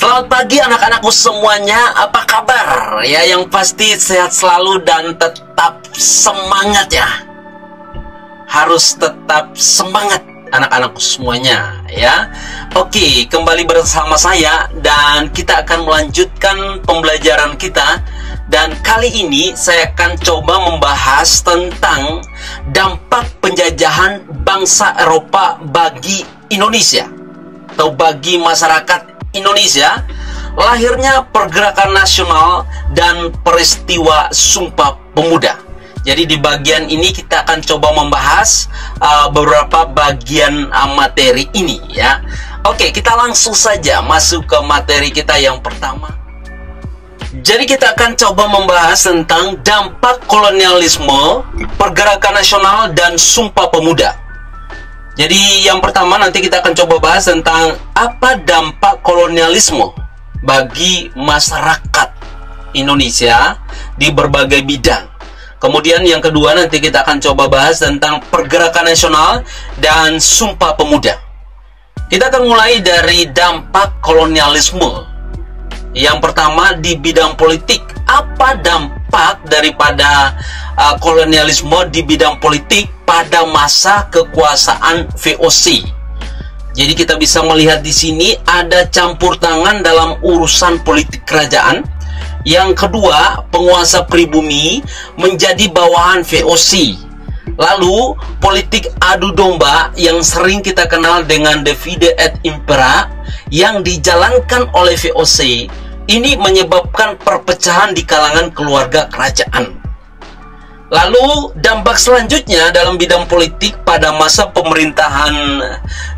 Selamat pagi anak-anakku semuanya, apa kabar? Ya, yang pasti sehat selalu dan tetap semangat ya. Harus tetap semangat anak-anakku semuanya ya. Oke, kembali bersama saya dan kita akan melanjutkan pembelajaran kita. Dan kali ini saya akan coba membahas tentang dampak penjajahan bangsa Eropa bagi Indonesia atau bagi masyarakat Indonesia, lahirnya pergerakan nasional dan peristiwa Sumpah Pemuda. Jadi di bagian ini kita akan coba membahas beberapa bagian materi ini ya. Oke, kita langsung saja masuk ke materi kita yang pertama. Jadi kita akan coba membahas tentang dampak kolonialisme, pergerakan nasional dan Sumpah Pemuda. Jadi yang pertama nanti kita akan coba bahas tentang apa dampak kolonialisme bagi masyarakat Indonesia di berbagai bidang. Kemudian yang kedua nanti kita akan coba bahas tentang pergerakan nasional dan Sumpah Pemuda. Kita akan mulai dari dampak kolonialisme. Yang pertama di bidang politik, apa dampak daripada kolonialisme di bidang politik pada masa kekuasaan VOC? Jadi kita bisa melihat di sini ada campur tangan dalam urusan politik kerajaan. Yang kedua, penguasa pribumi menjadi bawahan VOC. Lalu politik adu domba yang sering kita kenal dengan divide et impera yang dijalankan oleh VOC ini menyebabkan perpecahan di kalangan keluarga kerajaan. Lalu dampak selanjutnya dalam bidang politik pada masa pemerintahan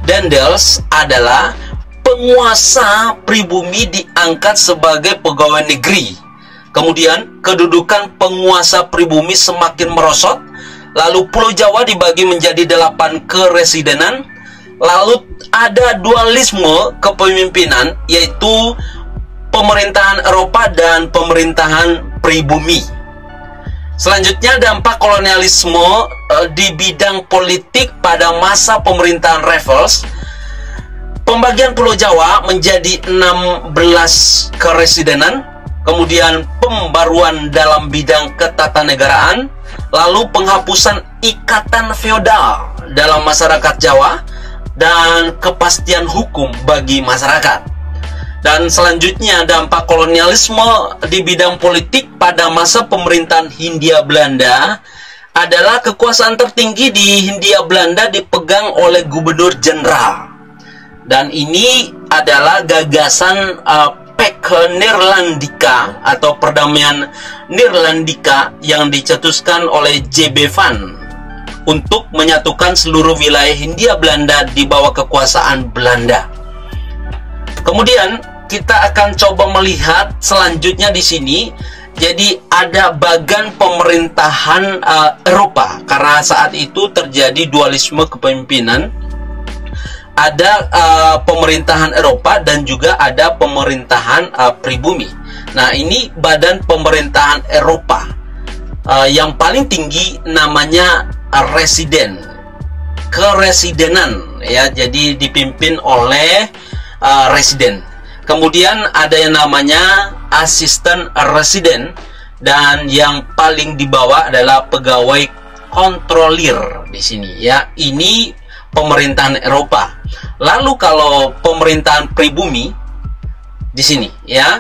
Daendels adalah penguasa pribumi diangkat sebagai pegawai negeri. Kemudian kedudukan penguasa pribumi semakin merosot. Lalu Pulau Jawa dibagi menjadi 8 keresidenan. Lalu ada dualisme kepemimpinan, yaitu pemerintahan Eropa dan pemerintahan pribumi. Selanjutnya dampak kolonialisme di bidang politik pada masa pemerintahan Raffles. Pembagian Pulau Jawa menjadi 16 keresidenan. Kemudian pembaruan dalam bidang ketatanegaraan. Lalu penghapusan ikatan feodal dalam masyarakat Jawa dan kepastian hukum bagi masyarakat. Dan selanjutnya dampak kolonialisme di bidang politik pada masa pemerintahan Hindia Belanda adalah kekuasaan tertinggi di Hindia Belanda dipegang oleh gubernur jenderal. Dan ini adalah gagasan Pact Neerlandica atau perdamaian Neerlandica yang dicetuskan oleh J.B. Van untuk menyatukan seluruh wilayah Hindia Belanda di bawah kekuasaan Belanda. Kemudian kita akan coba melihat selanjutnya di sini. Jadi ada bagan pemerintahan Eropa karena saat itu terjadi dualisme kepemimpinan. Ada pemerintahan Eropa dan juga ada pemerintahan pribumi. Nah, ini badan pemerintahan Eropa yang paling tinggi namanya residen, keresidenan ya. Jadi dipimpin oleh residen. Kemudian ada yang namanya asisten residen dan yang paling di bawah adalah pegawai kontrolir di sini ya. Ini pemerintahan Eropa. Lalu kalau pemerintahan pribumi di sini ya.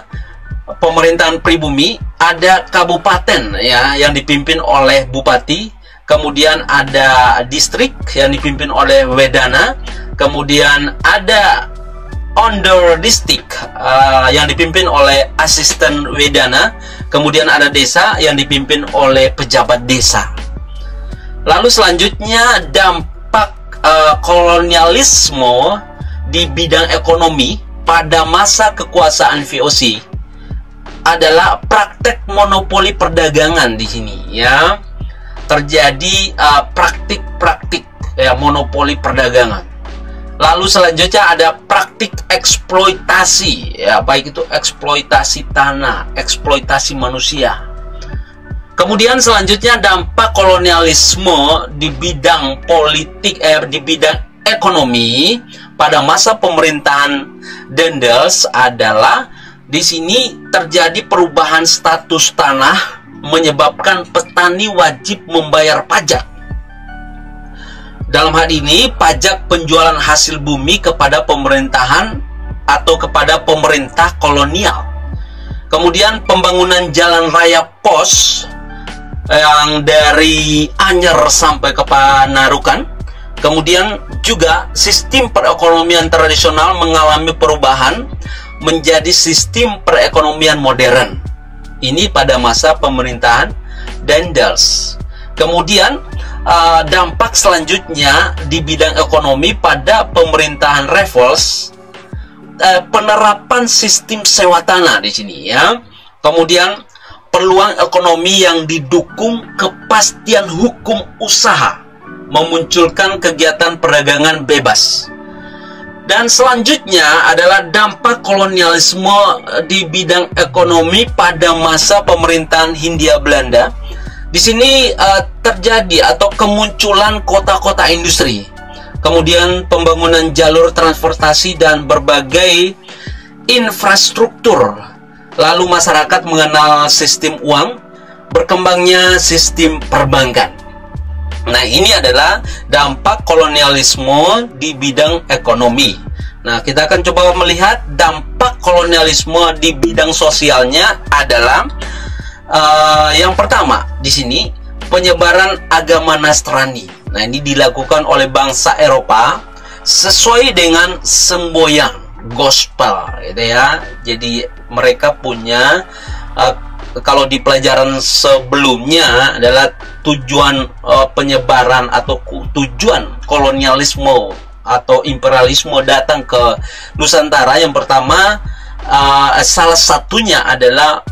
Pemerintahan pribumi ada kabupaten ya yang dipimpin oleh bupati, kemudian ada distrik yang dipimpin oleh wedana, kemudian ada under district yang dipimpin oleh asisten wedana, kemudian ada desa yang dipimpin oleh pejabat desa. Lalu selanjutnya dampak kolonialisme di bidang ekonomi pada masa kekuasaan VOC adalah praktek monopoli perdagangan di sini ya. Terjadi praktik-praktik ya monopoli perdagangan. Lalu selanjutnya ada praktik eksploitasi ya, baik itu eksploitasi tanah, eksploitasi manusia. Kemudian selanjutnya dampak kolonialisme di bidang politik di bidang ekonomi pada masa pemerintahan Daendels adalah di sini terjadi perubahan status tanah menyebabkan petani wajib membayar pajak. Dalam hal ini pajak penjualan hasil bumi kepada pemerintahan atau kepada pemerintah kolonial. Kemudian pembangunan jalan raya pos yang dari Anyer sampai ke Panarukan. Kemudian juga sistem perekonomian tradisional mengalami perubahan menjadi sistem perekonomian modern. Ini pada masa pemerintahan Daendels. Kemudian dampak selanjutnya di bidang ekonomi pada pemerintahan Raffles, penerapan sistem sewa tanah di sini ya. Kemudian peluang ekonomi yang didukung kepastian hukum usaha memunculkan kegiatan perdagangan bebas. Dan selanjutnya adalah dampak kolonialisme di bidang ekonomi pada masa pemerintahan Hindia Belanda. Di sini terjadi atau kemunculan kota-kota industri. Kemudian pembangunan jalur transportasi dan berbagai infrastruktur. Lalu masyarakat mengenal sistem uang, berkembangnya sistem perbankan. Nah, ini adalah dampak kolonialisme di bidang ekonomi. Nah, kita akan coba melihat dampak kolonialisme di bidang sosialnya adalah yang pertama di sini penyebaran agama Nasrani. Nah, ini dilakukan oleh bangsa Eropa sesuai dengan semboyan gospel, gitu ya. Jadi mereka punya kalau di pelajaran sebelumnya adalah tujuan penyebaran atau tujuan kolonialisme atau imperialisme datang ke Nusantara. Yang pertama salah satunya adalah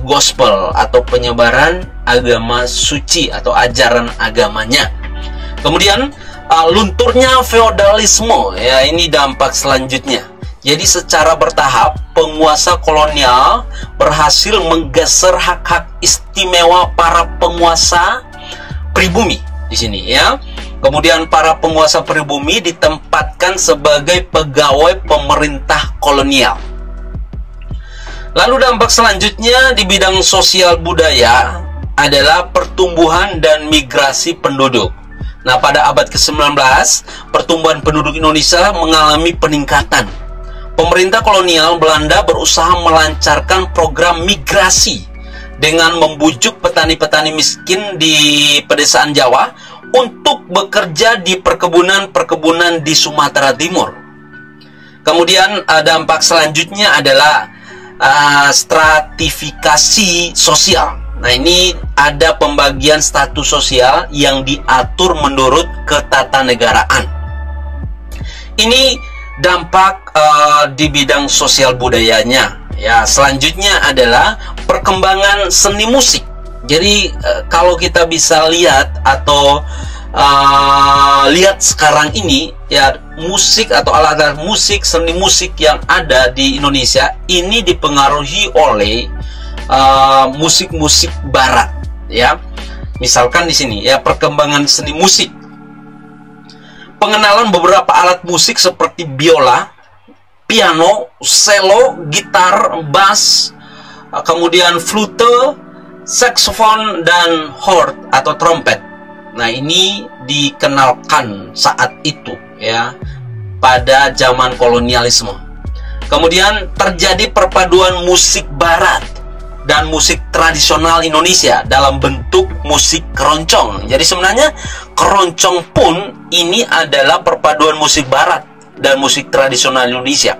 gospel atau penyebaran agama suci atau ajaran agamanya. Kemudian lunturnya feodalisme, ya, ini dampak selanjutnya. Jadi secara bertahap penguasa kolonial berhasil menggeser hak-hak istimewa para penguasa pribumi di sini ya. Kemudian para penguasa pribumi ditempatkan sebagai pegawai pemerintah kolonial. Lalu dampak selanjutnya di bidang sosial budaya adalah pertumbuhan dan migrasi penduduk. Nah, pada abad ke-19 pertumbuhan penduduk Indonesia mengalami peningkatan. Pemerintah kolonial Belanda berusaha melancarkan program migrasi dengan membujuk petani-petani miskin di pedesaan Jawa untuk bekerja di perkebunan-perkebunan di Sumatera Timur. Kemudian dampak selanjutnya adalah stratifikasi sosial. Nah, ini ada pembagian status sosial yang diatur menurut ketatanegaraan. Ini dampak di bidang sosial budayanya. Ya, selanjutnya adalah perkembangan seni musik. Jadi kalau kita bisa lihat atau lihat sekarang ini ya, musik atau alat-alat musik, seni musik yang ada di Indonesia ini dipengaruhi oleh musik-musik barat ya. Misalkan di sini ya, perkembangan seni musik. Pengenalan beberapa alat musik seperti biola, piano, cello, gitar, bass, kemudian flute, saksofon, dan horn atau trompet. Nah, ini dikenalkan saat itu ya, pada zaman kolonialisme. Kemudian terjadi perpaduan musik barat dan musik tradisional Indonesia dalam bentuk musik keroncong. Jadi sebenarnya keroncong pun ini adalah perpaduan musik barat dan musik tradisional Indonesia.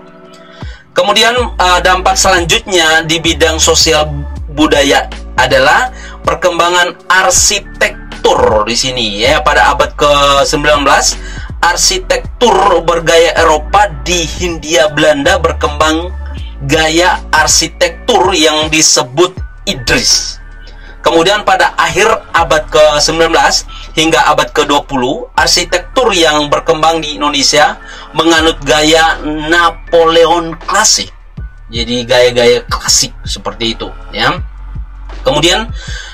Kemudian dampak selanjutnya di bidang sosial budaya adalah perkembangan arsitektur di sini ya. Pada abad ke-19 arsitektur bergaya Eropa di Hindia Belanda berkembang gaya arsitektur yang disebut Idris. Kemudian pada akhir abad ke-19 hingga abad ke-20, arsitektur yang berkembang di Indonesia menganut gaya Napoleon klasik. Jadi gaya-gaya klasik seperti itu ya. Kemudian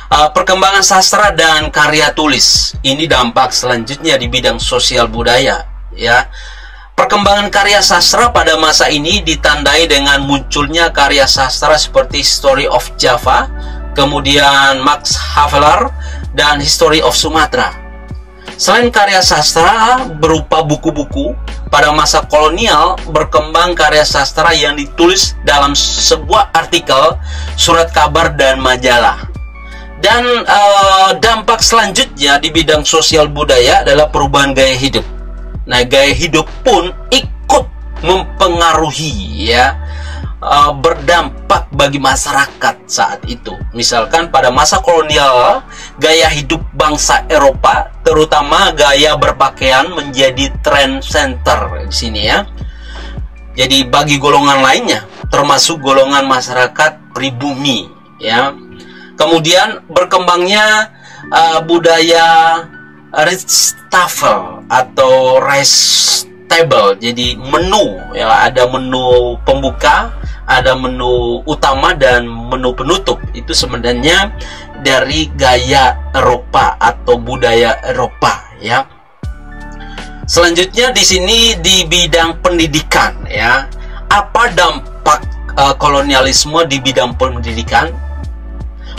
Perkembangan sastra dan karya tulis. Ini dampak selanjutnya di bidang sosial budaya, ya. Perkembangan karya sastra pada masa ini ditandai dengan munculnya karya sastra seperti Story of Java, kemudian Max Havelaar, dan History of Sumatra. Selain karya sastra berupa buku-buku, pada masa kolonial berkembang karya sastra yang ditulis dalam sebuah artikel, surat kabar, dan majalah. Dan dampak selanjutnya di bidang sosial budaya adalah perubahan gaya hidup. Nah, gaya hidup pun ikut mempengaruhi, ya, berdampak bagi masyarakat saat itu. Misalkan pada masa kolonial, gaya hidup bangsa Eropa, terutama gaya berpakaian, menjadi trend center di sini, ya. Jadi bagi golongan lainnya, termasuk golongan masyarakat pribumi, ya. Kemudian berkembangnya budaya rice table atau rice table. Jadi menu, ya, ada menu pembuka, ada menu utama, dan menu penutup. Itu sebenarnya dari gaya Eropa atau budaya Eropa, ya. Selanjutnya di sini di bidang pendidikan, ya. Apa dampak kolonialisme di bidang pendidikan?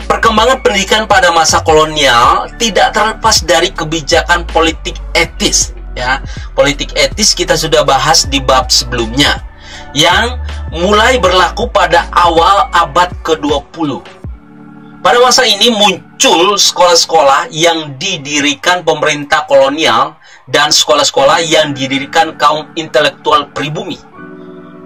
Perkembangan pendidikan pada masa kolonial tidak terlepas dari kebijakan politik etis, ya. Politik etis kita sudah bahas di bab sebelumnya, yang mulai berlaku pada awal abad ke-20. Pada masa ini muncul sekolah-sekolah yang didirikan pemerintah kolonial dan sekolah-sekolah yang didirikan kaum intelektual pribumi.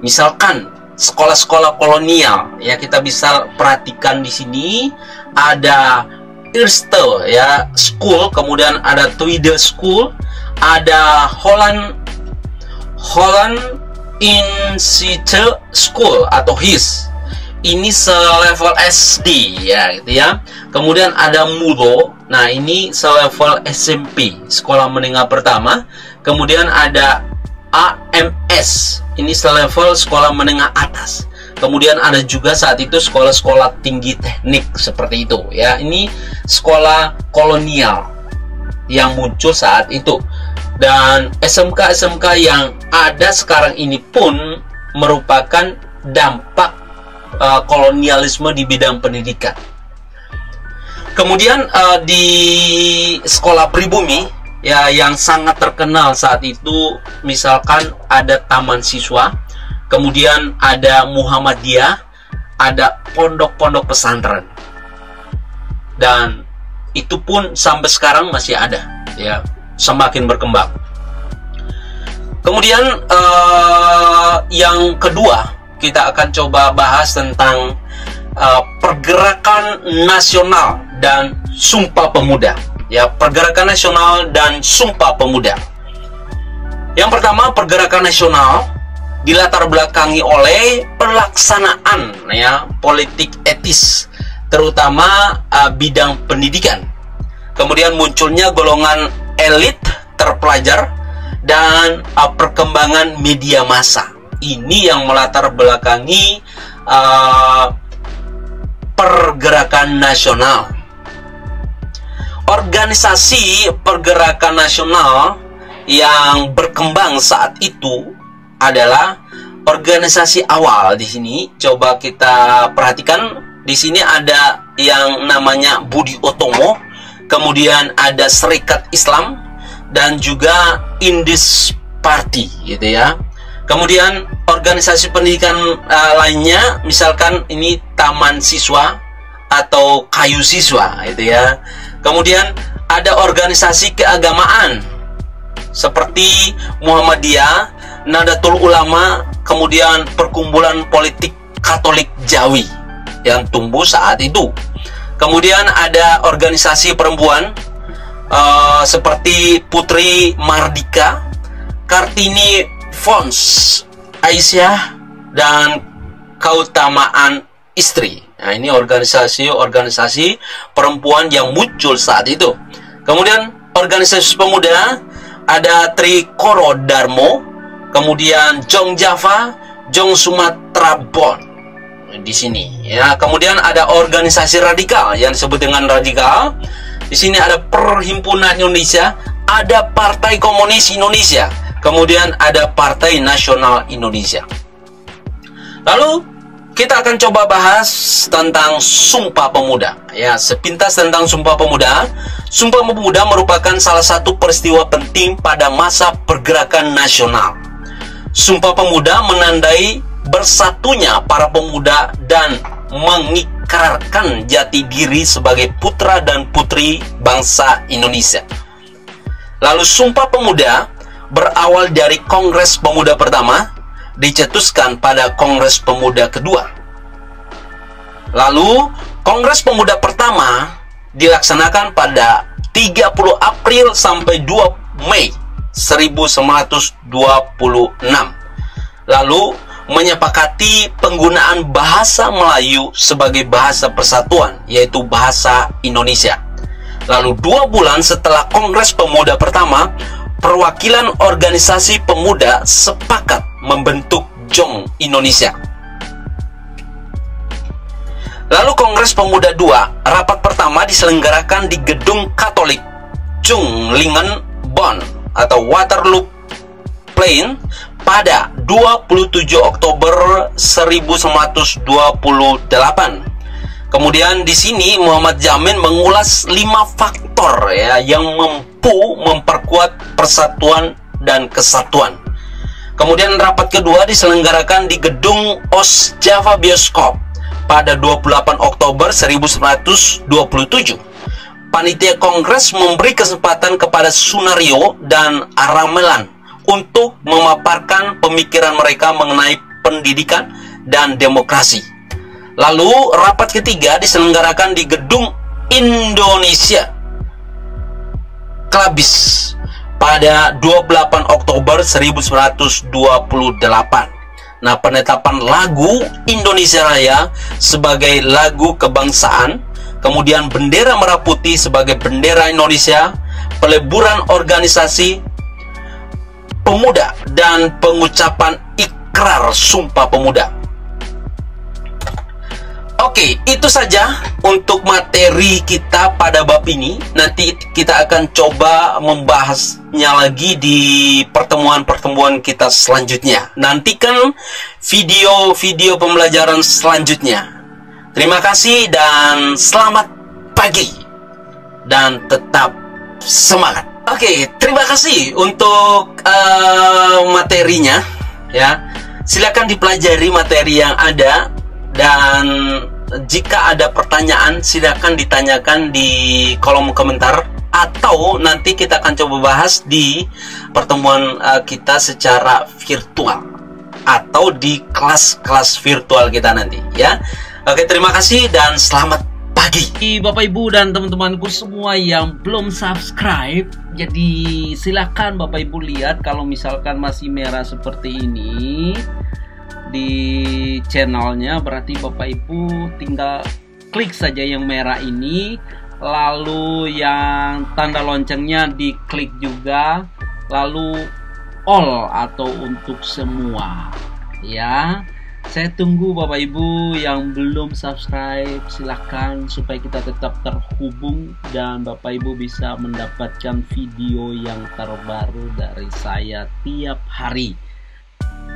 Misalkan sekolah-sekolah kolonial, ya, kita bisa perhatikan di sini ada Eerste, ya, School, kemudian ada Tweede School, ada Holland Institute School atau HIS. Ini selevel SD, ya, gitu ya. Kemudian ada MULO. Nah, ini selevel SMP, sekolah menengah pertama. Kemudian ada AMS, ini selevel sekolah menengah atas. Kemudian ada juga saat itu sekolah-sekolah tinggi teknik seperti itu, ya. Ini sekolah kolonial yang muncul saat itu. Dan SMK-SMK yang ada sekarang ini pun merupakan dampak kolonialisme di bidang pendidikan. Kemudian di sekolah pribumi, ya, yang sangat terkenal saat itu, misalkan ada Taman Siswa, kemudian ada Muhammadiyah, ada pondok-pondok pesantren, dan itu pun sampai sekarang masih ada, ya, semakin berkembang. Kemudian yang kedua, kita akan coba bahas tentang pergerakan nasional dan Sumpah Pemuda. Ya, pergerakan nasional dan Sumpah Pemuda. Yang pertama, pergerakan nasional dilatar belakangi oleh pelaksanaan, ya, politik etis, terutama bidang pendidikan. Kemudian munculnya golongan elit terpelajar dan perkembangan media massa. Ini yang melatar belakangi pergerakan nasional. Organisasi pergerakan nasional yang berkembang saat itu adalah organisasi awal. Di sini coba kita perhatikan, di sini ada yang namanya Budi Utomo, kemudian ada Serikat Islam, dan juga Indis Party, gitu ya. Kemudian organisasi pendidikan lainnya, misalkan ini Taman Siswa atau Kayu Siswa, gitu ya. Kemudian ada organisasi keagamaan seperti Muhammadiyah, Nahdlatul Ulama, kemudian Perkumpulan Politik Katolik Jawi yang tumbuh saat itu. Kemudian ada organisasi perempuan seperti Putri Mardika, Kartini Fons, Aisyah, dan Keutamaan Istri. Nah, ini organisasi perempuan yang muncul saat itu. Kemudian organisasi pemuda ada Trikoro Darmo, kemudian Jong Java, Jong Sumatra Bon. di sini ya. Kemudian ada organisasi radikal yang disebut dengan radikal. Di sini ada Perhimpunan Indonesia, ada Partai Komunis Indonesia, kemudian ada Partai Nasional Indonesia. Lalu kita akan coba bahas tentang Sumpah Pemuda ya, sepintas tentang Sumpah Pemuda. Sumpah Pemuda merupakan salah satu peristiwa penting pada masa pergerakan nasional. Sumpah Pemuda menandai bersatunya para pemuda dan mengikrarkan jati diri sebagai putra dan putri bangsa Indonesia. Lalu Sumpah Pemuda berawal dari Kongres Pemuda pertama, dicetuskan pada Kongres Pemuda kedua. Lalu Kongres Pemuda pertama dilaksanakan pada 30 April sampai 2 Mei 1926. Lalu menyepakati penggunaan bahasa Melayu sebagai bahasa persatuan, yaitu bahasa Indonesia. Lalu 2 bulan setelah Kongres Pemuda pertama, perwakilan organisasi pemuda sepakat membentuk JOM Indonesia. Lalu Kongres Pemuda II, rapat pertama diselenggarakan di Gedung Katolik Zunglingen, Bonn atau Waterloo Plain pada 27 Oktober 1928. Kemudian di sini Muhammad Jamin mengulas 5 faktor ya yang mampu memperkuat persatuan dan kesatuan. Kemudian rapat kedua diselenggarakan di Gedung OS Java Bioskop pada 28 Oktober 1927. Panitia Kongres memberi kesempatan kepada Sunario dan Aramelan untuk memaparkan pemikiran mereka mengenai pendidikan dan demokrasi. Lalu rapat ketiga diselenggarakan di Gedung Indonesia Klabis pada 28 Oktober 1928. Nah, penetapan lagu Indonesia Raya sebagai lagu kebangsaan, kemudian bendera merah putih sebagai bendera Indonesia, peleburan organisasi pemuda, dan pengucapan ikrar Sumpah Pemuda. Oke, itu saja untuk materi kita pada bab ini. Nanti kita akan coba membahasnya lagi di pertemuan-pertemuan kita selanjutnya. Nantikan video-video pembelajaran selanjutnya. Terima kasih dan selamat pagi. Dan tetap semangat. Oke, terima kasih untuk materinya ya. Silakan dipelajari materi yang ada, dan jika ada pertanyaan silakan ditanyakan di kolom komentar, atau nanti kita akan coba bahas di pertemuan kita secara virtual atau di kelas-kelas virtual kita nanti ya. Oke, terima kasih dan selamat pagi Bapak Ibu dan teman-temanku semua yang belum subscribe. Jadi silakan Bapak Ibu lihat, kalau misalkan masih merah seperti ini di channelnya, berarti Bapak Ibu tinggal klik saja yang merah ini, lalu yang tanda loncengnya diklik juga, lalu all atau untuk semua ya. Saya tunggu Bapak Ibu yang belum subscribe, silahkan supaya kita tetap terhubung dan Bapak Ibu bisa mendapatkan video yang terbaru dari saya tiap hari.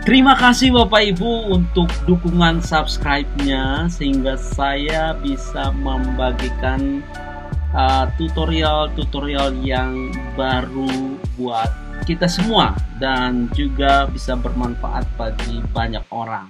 Terima kasih Bapak Ibu untuk dukungan subscribe-nya, sehingga saya bisa membagikan tutorial-tutorial yang baru buat kita semua dan juga bisa bermanfaat bagi banyak orang.